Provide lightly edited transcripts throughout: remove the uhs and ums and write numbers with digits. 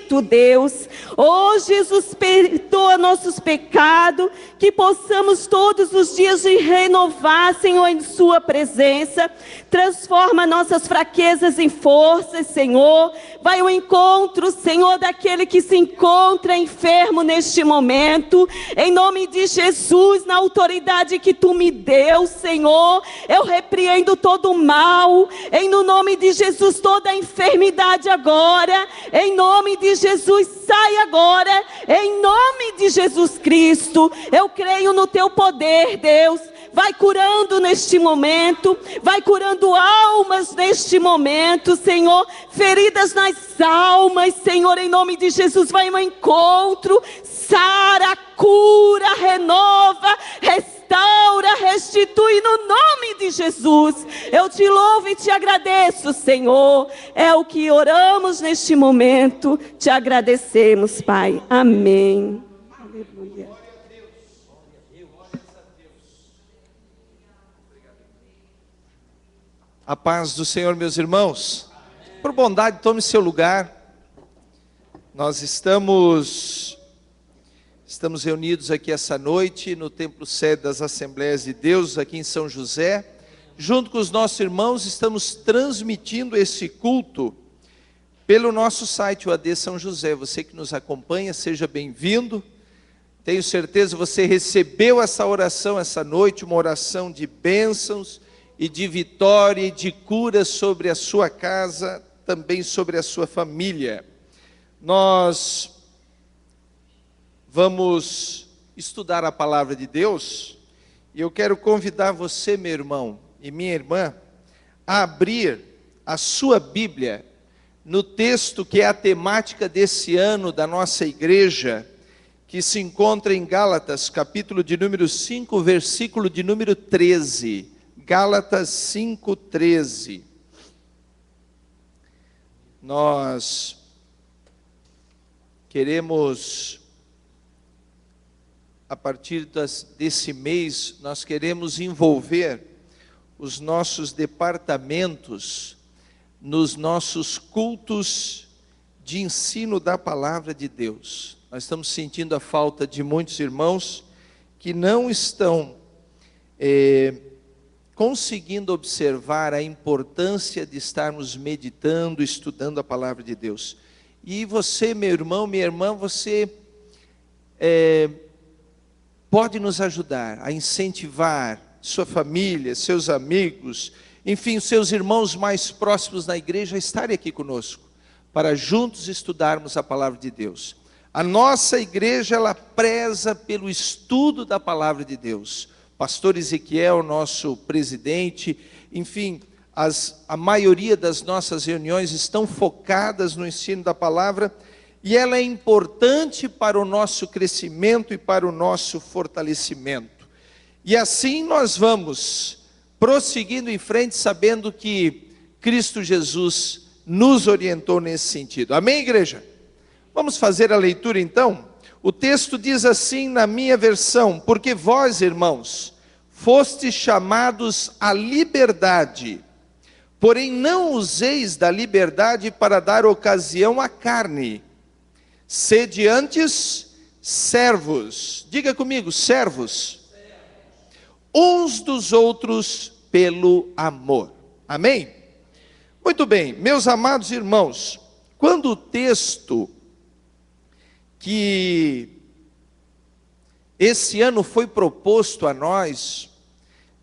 feito, Deus. Oh, Jesus, perdoa nossos pecados, que possamos todos os dias de renovar, Senhor, em sua presença. Transforma nossas fraquezas em forças, Senhor. Vai ao encontro, Senhor, daquele que se encontra enfermo neste momento. Em nome de Jesus, na autoridade que tu me deu, Senhor, eu repreendo todo o mal. Em nome de Jesus, toda a enfermidade agora. Em nome de Jesus, sai agora. Em nome de Jesus Cristo, eu creio no teu poder, Deus. Vai curando neste momento, vai curando almas neste momento, Senhor, feridas nas almas, Senhor, em nome de Jesus, vai ao encontro, sara, cura, renova, restaura, restitui, no nome de Jesus. Eu te louvo e te agradeço, Senhor, é o que oramos neste momento, te agradecemos, Pai, amém. Aleluia. A paz do Senhor, meus irmãos. Por bondade, tome seu lugar. Nós estamos reunidos aqui essa noite no Templo Sede das Assembleias de Deus, aqui em São José. Junto com os nossos irmãos, estamos transmitindo esse culto pelo nosso site, o AD São José. Você que nos acompanha, seja bem-vindo. Tenho certeza que você recebeu essa oração essa noite, uma oração de bênçãos e de vitória e de cura sobre a sua casa, também sobre a sua família. Nós vamos estudar a palavra de Deus, e eu quero convidar você, meu irmão e minha irmã, a abrir a sua Bíblia no texto que é a temática desse ano da nossa igreja, que se encontra em Gálatas, capítulo de número 5, versículo de número 13. Gálatas 5:13. Nós queremos, a partir desse mês, nós queremos envolver os nossos departamentos nos nossos cultos de ensino da palavra de Deus. Nós estamos sentindo a falta de muitos irmãos que não estão conseguindo observar a importância de estarmos meditando, estudando a palavra de Deus. E você, meu irmão, minha irmã, você pode nos ajudar a incentivar sua família, seus amigos, enfim, seus irmãos mais próximos na igreja a estarem aqui conosco, para juntos estudarmos a palavra de Deus. A nossa igreja, ela preza pelo estudo da palavra de Deus. Pastor Ezequiel, nosso presidente, enfim, a maioria das nossas reuniões estão focadas no ensino da palavra, e ela é importante para o nosso crescimento e para o nosso fortalecimento. E assim nós vamos prosseguindo em frente, sabendo que Cristo Jesus nos orientou nesse sentido. Amém, igreja? Vamos fazer a leitura então? O texto diz assim na minha versão: porque vós, irmãos, fostes chamados à liberdade, porém não useis da liberdade para dar ocasião à carne. Sede antes servos, diga comigo, servos, uns dos outros pelo amor. Amém? Muito bem, meus amados irmãos, quando o texto que esse ano foi proposto a nós,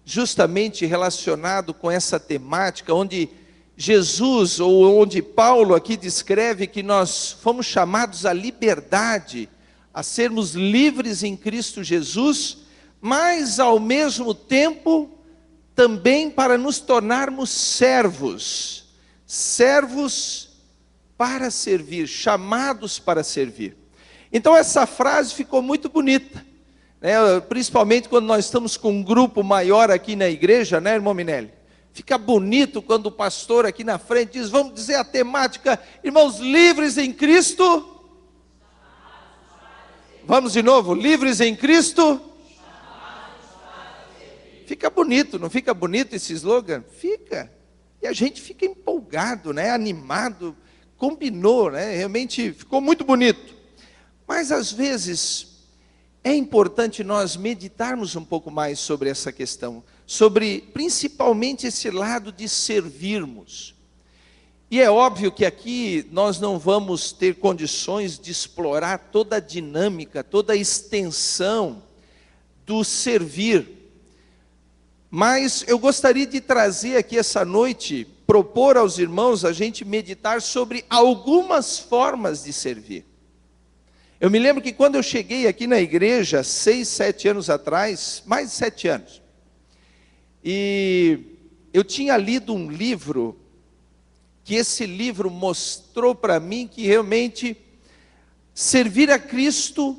justamente relacionado com essa temática, onde Jesus, ou onde Paulo aqui descreve que nós fomos chamados à liberdade, a sermos livres em Cristo Jesus, mas ao mesmo tempo também para nos tornarmos servos, servos para servir, chamados para servir. Então essa frase ficou muito bonita, né? Principalmente quando nós estamos com um grupo maior aqui na igreja, né, irmão Minelli? Fica bonito quando o pastor aqui na frente diz, vamos dizer a temática, irmãos, livres em Cristo. Vamos de novo, livres em Cristo. Fica bonito, não fica bonito esse slogan? Fica. E a gente fica empolgado, né? Animado combinou, né? Realmente ficou muito bonito. Mas às vezes é importante nós meditarmos um pouco mais sobre essa questão, sobre principalmente esse lado de servirmos. E é óbvio que aqui nós não vamos ter condições de explorar toda a dinâmica, toda a extensão do servir. Mas eu gostaria de trazer aqui essa noite, propor aos irmãos a gente meditar sobre algumas formas de servir. Eu me lembro que quando eu cheguei aqui na igreja, 6, 7 anos atrás, mais de 7 anos, e eu tinha lido um livro, que esse livro mostrou para mim que realmente servir a Cristo,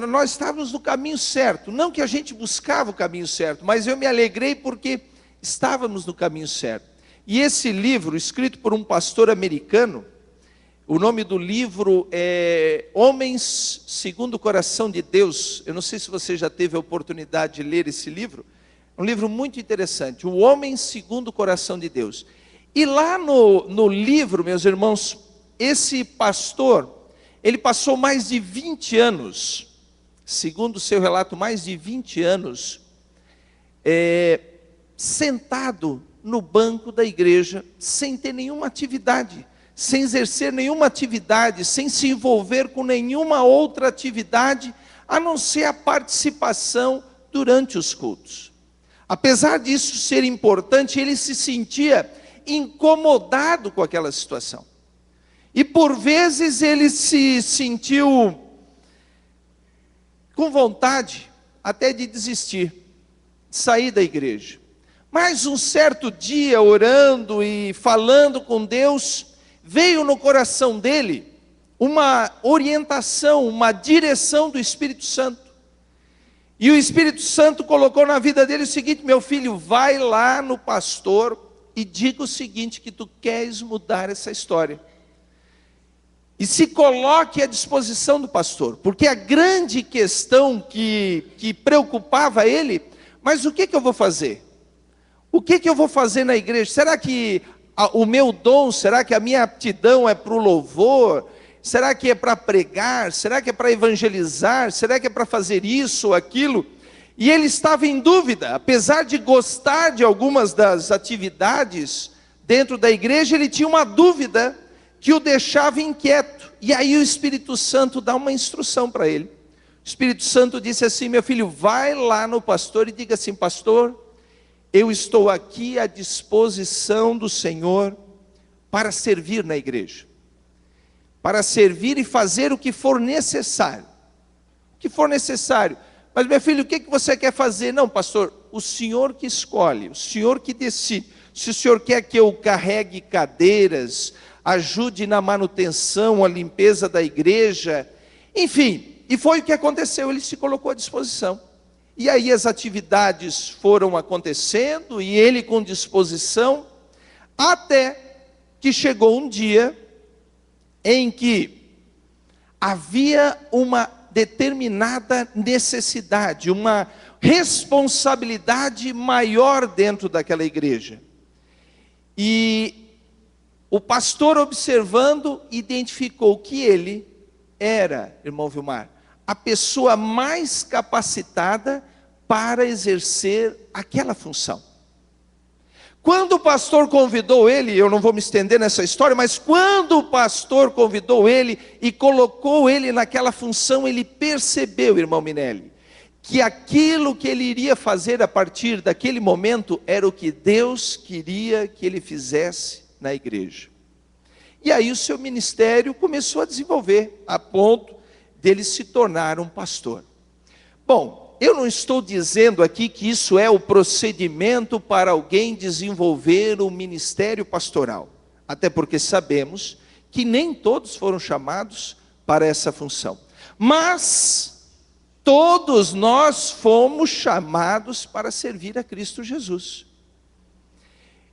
nós estávamos no caminho certo. Não que a gente buscava o caminho certo, mas eu me alegrei porque estávamos no caminho certo. E esse livro, escrito por um pastor americano, o nome do livro é Homens Segundo o Coração de Deus. Eu não sei se você já teve a oportunidade de ler esse livro. É um livro muito interessante, O Homem Segundo o Coração de Deus. E lá no livro, meus irmãos, esse pastor, ele passou mais de 20 anos, segundo o seu relato, mais de 20 anos, sentado no banco da igreja, sem ter nenhuma atividade, sem exercer nenhuma atividade, sem se envolver com nenhuma outra atividade, a não ser a participação durante os cultos. Apesar disso ser importante, ele se sentia incomodado com aquela situação. E por vezes ele se sentiu com vontade até de desistir, de sair da igreja. Mas um certo dia, orando e falando com Deus, veio no coração dele uma orientação, uma direção do Espírito Santo. E o Espírito Santo colocou na vida dele o seguinte: meu filho, vai lá no pastor e diga o seguinte, que tu queres mudar essa história. E se coloque à disposição do pastor, porque a grande questão que preocupava ele, mas o que eu vou fazer? O que eu vou fazer na igreja? Será que o meu dom, será que a minha aptidão é para o louvor? Será que é para pregar? Será que é para evangelizar? Será que é para fazer isso ou aquilo? E ele estava em dúvida, apesar de gostar de algumas das atividades dentro da igreja, ele tinha uma dúvida que o deixava inquieto. E aí o Espírito Santo dá uma instrução para ele. O Espírito Santo disse assim: meu filho, vai lá no pastor e diga assim: pastor, eu estou aqui à disposição do Senhor para servir na igreja. Para servir e fazer o que for necessário. O que for necessário. Mas meu filho, o que você quer fazer? Não, pastor, o senhor que escolhe, o senhor que decide. Se o senhor quer que eu carregue cadeiras, ajude na manutenção, a limpeza da igreja, enfim. E foi o que aconteceu, ele se colocou à disposição. E aí as atividades foram acontecendo, e ele com disposição, até que chegou um dia em que havia uma determinada necessidade, uma responsabilidade maior dentro daquela igreja. E o pastor, observando, identificou que ele era, irmão Vilmar, a pessoa mais capacitada para exercer aquela função. Quando o pastor convidou ele, eu não vou me estender nessa história, mas quando o pastor convidou ele e colocou ele naquela função, ele percebeu, irmão Minelli, que aquilo que ele iria fazer a partir daquele momento era o que Deus queria que ele fizesse na igreja. E aí o seu ministério começou a desenvolver, a ponto dele se tornar um pastor. Bom, eu não estou dizendo aqui que isso é o procedimento para alguém desenvolver o ministério pastoral. Até porque sabemos que nem todos foram chamados para essa função. Mas todos nós fomos chamados para servir a Cristo Jesus.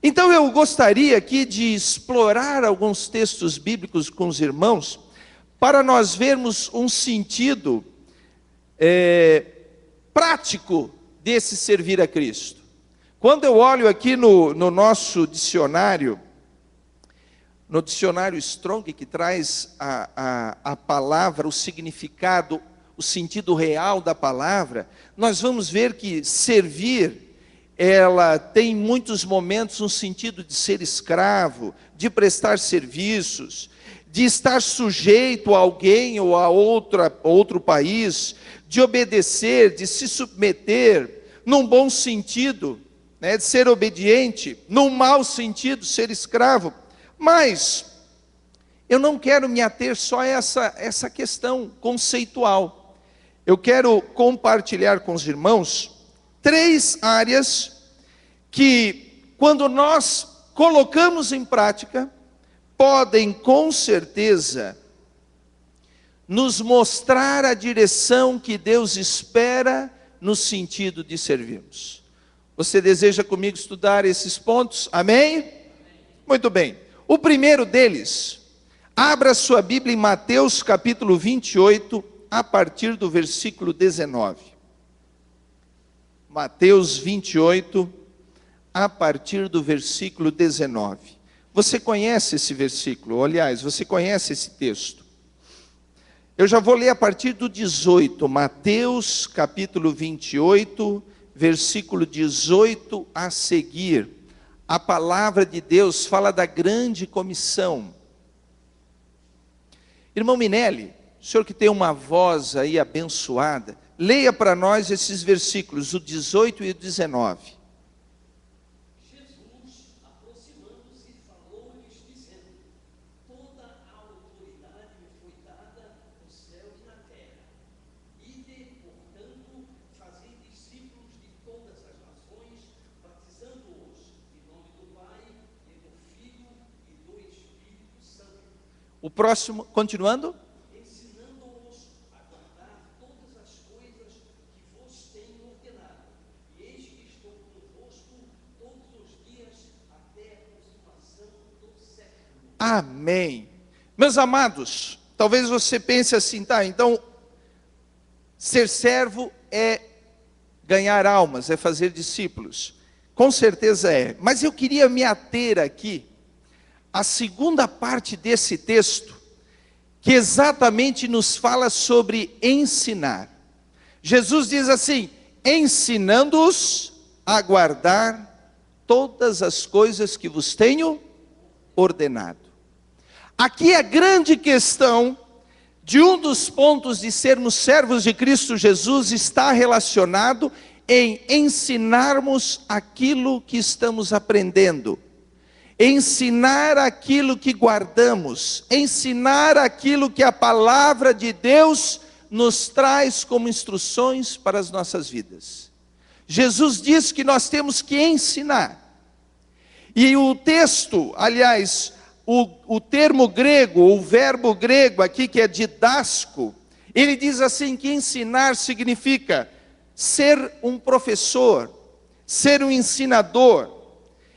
Então eu gostaria aqui de explorar alguns textos bíblicos com os irmãos, para nós vermos um sentido prático desse servir a Cristo. Quando eu olho aqui no nosso dicionário, No dicionário Strong, que traz a palavra, o significado, o sentido real da palavra, nós vamos ver que servir, ela tem muitos momentos um sentido de ser escravo, de prestar serviços, de estar sujeito a alguém ou a outro país, de obedecer, de se submeter, num bom sentido, né, de ser obediente, num mau sentido, ser escravo. Mas eu não quero me ater só a essa questão conceitual. Eu quero compartilhar com os irmãos 3 áreas que, quando nós colocamos em prática, podem com certeza nos mostrar a direção que Deus espera no sentido de servirmos. Você deseja comigo estudar esses pontos? Amém? Muito bem. O primeiro deles, abra sua Bíblia em Mateus capítulo 28, a partir do versículo 19. Mateus 28, a partir do versículo 19. Você conhece esse versículo? Aliás, você conhece esse texto? Eu já vou ler a partir do 18, Mateus capítulo 28, versículo 18 a seguir. A palavra de Deus fala da grande comissão. Irmão Minelli, o senhor que tem uma voz aí abençoada, leia para nós esses versículos, o 18 e o 19. O próximo, continuando. Ensinando-os a guardar todas as coisas que vos tenho ordenado. E eis que estou convosco todos os dias até a consumação do século. Amém. Meus amados, talvez você pense assim, tá, então, ser servo é ganhar almas, é fazer discípulos. Com certeza é. Mas eu queria me ater aqui a segunda parte desse texto, que exatamente nos fala sobre ensinar. Jesus diz assim: ensinando-os a guardar todas as coisas que vos tenho ordenado. Aqui a grande questão de um dos pontos de sermos servos de Cristo Jesus está relacionado em ensinarmos aquilo que estamos aprendendo. Ensinar aquilo que guardamos, ensinar aquilo que a palavra de Deus nos traz como instruções para as nossas vidas. Jesus diz que nós temos que ensinar. E o texto, aliás, o termo grego, o verbo grego aqui que é didasco, ele diz assim que ensinar significa ser um professor, ser um ensinador.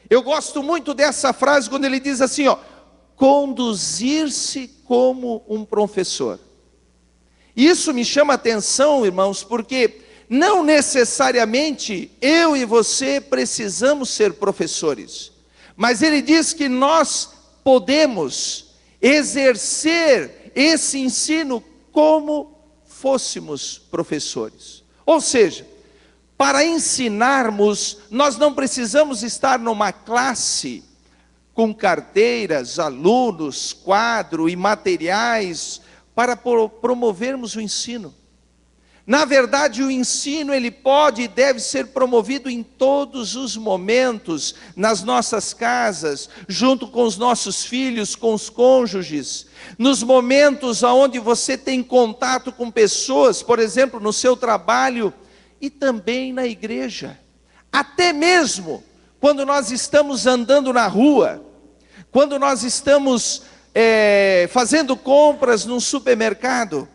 Eu gosto muito dessa frase quando ele diz assim, ó, conduzir-se como um professor. Isso me chama a atenção, irmãos, porque não necessariamente eu e você precisamos ser professores. Mas ele diz que nós podemos exercer esse ensino como fôssemos professores. Ou seja, para ensinarmos, nós não precisamos estar numa classe com carteiras, alunos, quadro e materiais para promovermos o ensino. Na verdade, o ensino ele pode e deve ser promovido em todos os momentos, nas nossas casas, junto com os nossos filhos, com os cônjuges, nos momentos onde você tem contato com pessoas, por exemplo, no seu trabalho, e também na igreja, até mesmo quando nós estamos andando na rua, quando nós estamos fazendo compras num supermercado,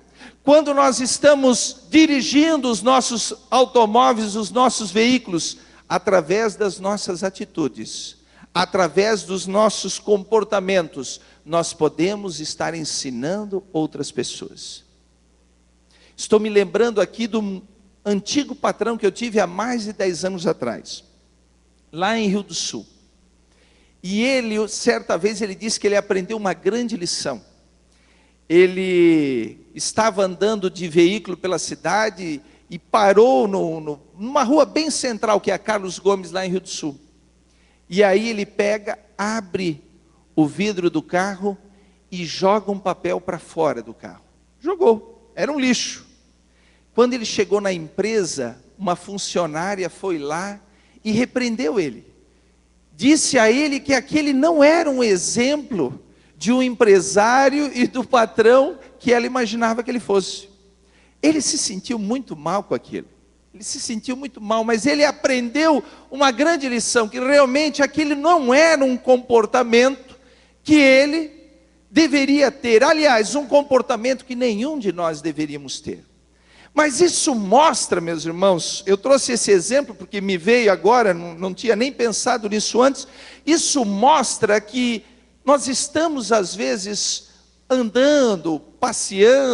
quando nós estamos dirigindo os nossos automóveis, os nossos veículos, através das nossas atitudes, através dos nossos comportamentos, nós podemos estar ensinando outras pessoas. Estou me lembrando aqui do antigo patrão que eu tive há mais de 10 anos atrás, lá em Rio do Sul. E ele, certa vez, ele disse que ele aprendeu uma grande lição. Ele estava andando de veículo pela cidade e parou numa rua bem central, que é a Carlos Gomes, lá em Rio do Sul. E aí ele pega, abre o vidro do carro e joga um papel para fora do carro. Jogou, era um lixo. Quando ele chegou na empresa, uma funcionária foi lá e repreendeu ele. Disse a ele que aquele não era um exemplo de um empresário e do patrão que ela imaginava que ele fosse. Ele se sentiu muito mal com aquilo. Ele se sentiu muito mal, mas ele aprendeu uma grande lição, que realmente aquele não era um comportamento que ele deveria ter. Aliás, um comportamento que nenhum de nós deveríamos ter. Mas isso mostra, meus irmãos, eu trouxe esse exemplo porque me veio agora, não tinha nem pensado nisso antes. Isso mostra que nós estamos às vezes andando, passeando,